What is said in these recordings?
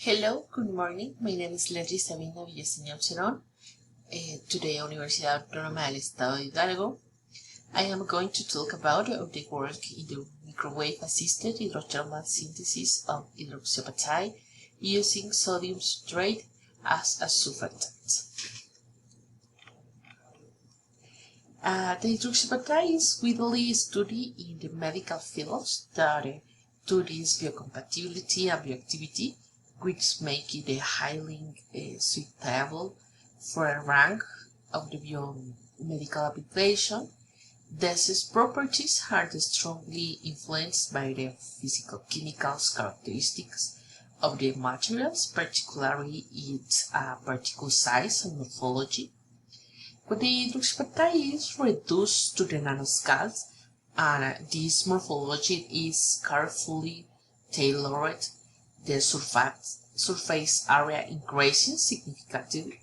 Hello, good morning. My name is Leslie Sabina Villaseñor Cerón. Today, Universidad Autónoma del Estado de Hidalgo. I am going to talk about the work in the microwave-assisted hydrothermal synthesis of hydroxyapatite using sodium citrate as a surfactant. The hydroxyapatite is widely studied in the medical fields due to its biocompatibility and bioactivity, which make it highly suitable for a range of the biomedical application. These properties are strongly influenced by the physical-chemical characteristics of the materials, particularly its particle size and morphology. When the hydroxyapatite is reduced to the nanoscales, and this morphology is carefully tailored, the surface area increasing significantly,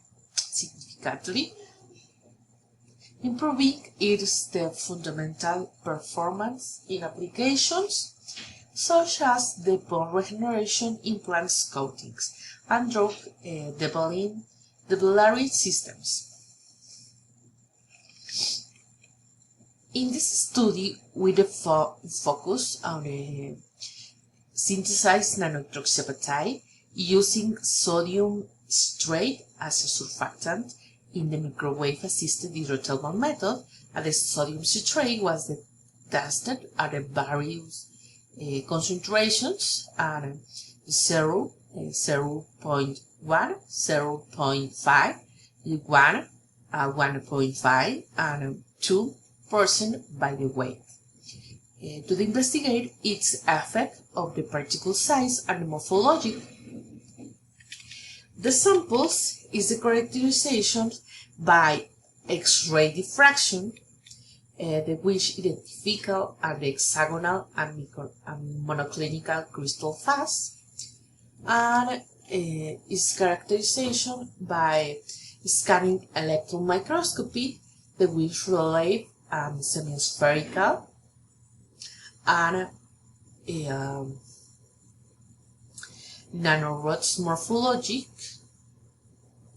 improving its fundamental performance in applications such as the bone regeneration, implants, coatings, and drug delivery systems. In this study, we focus on the synthesized nanohydroxyapatite using sodium citrate as a surfactant in the microwave-assisted hydrothermal method, and the sodium citrate was tested at various concentrations at 0, 0.1, 0.5, 1, 1.5, and 2% by the weight, to investigate its effect of the particle size and the morphology. The samples is the characterization by X-ray diffraction, which identifies the hexagonal and monoclinic crystal phase, and is characterization by Scanning Electron Microscopy, which relate semi-spherical and nano-rod's morphology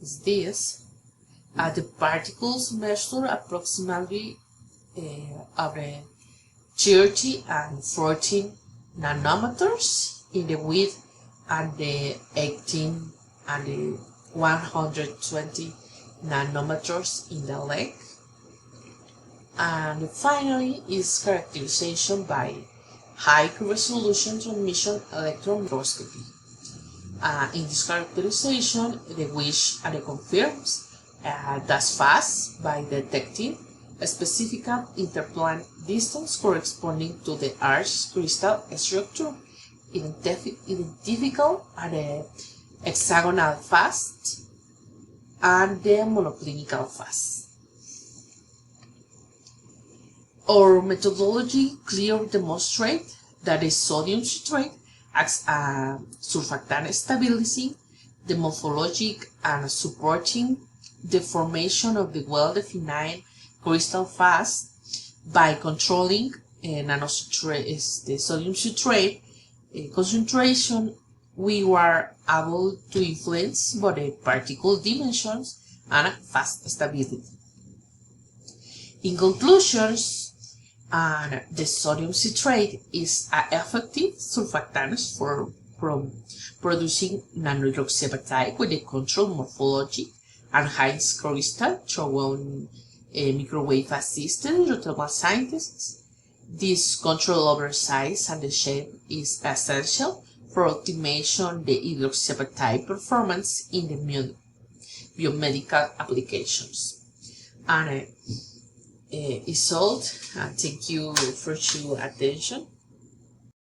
is this. The particles measure approximately of the 30 and 14 nanometers in the width, and the 18 and the 120 nanometers in the length. And finally is characterization by high resolution transmission electron microscopy. In this characterization, which confirms that's fast by detecting a specific interplanar distance corresponding to the arch crystal structure, identical at the hexagonal phase and the monoclinic phase. Our methodology clearly demonstrates that the sodium citrate acts as surfactant, stabilizing the morphology and supporting the formation of the well-defined crystal phase. By controlling the sodium citrate concentration, we were able to influence both the particle dimensions and phase stability. In conclusions, the sodium citrate is an effective surfactant for producing nanohydroxyapatite with a controlled morphology and high crystal through microwave-assisted hydrothermal synthesis. This control over size and the shape is essential for optimization the hydroxyapatite performance in the biomedical applications. And is all. Thank you for your attention.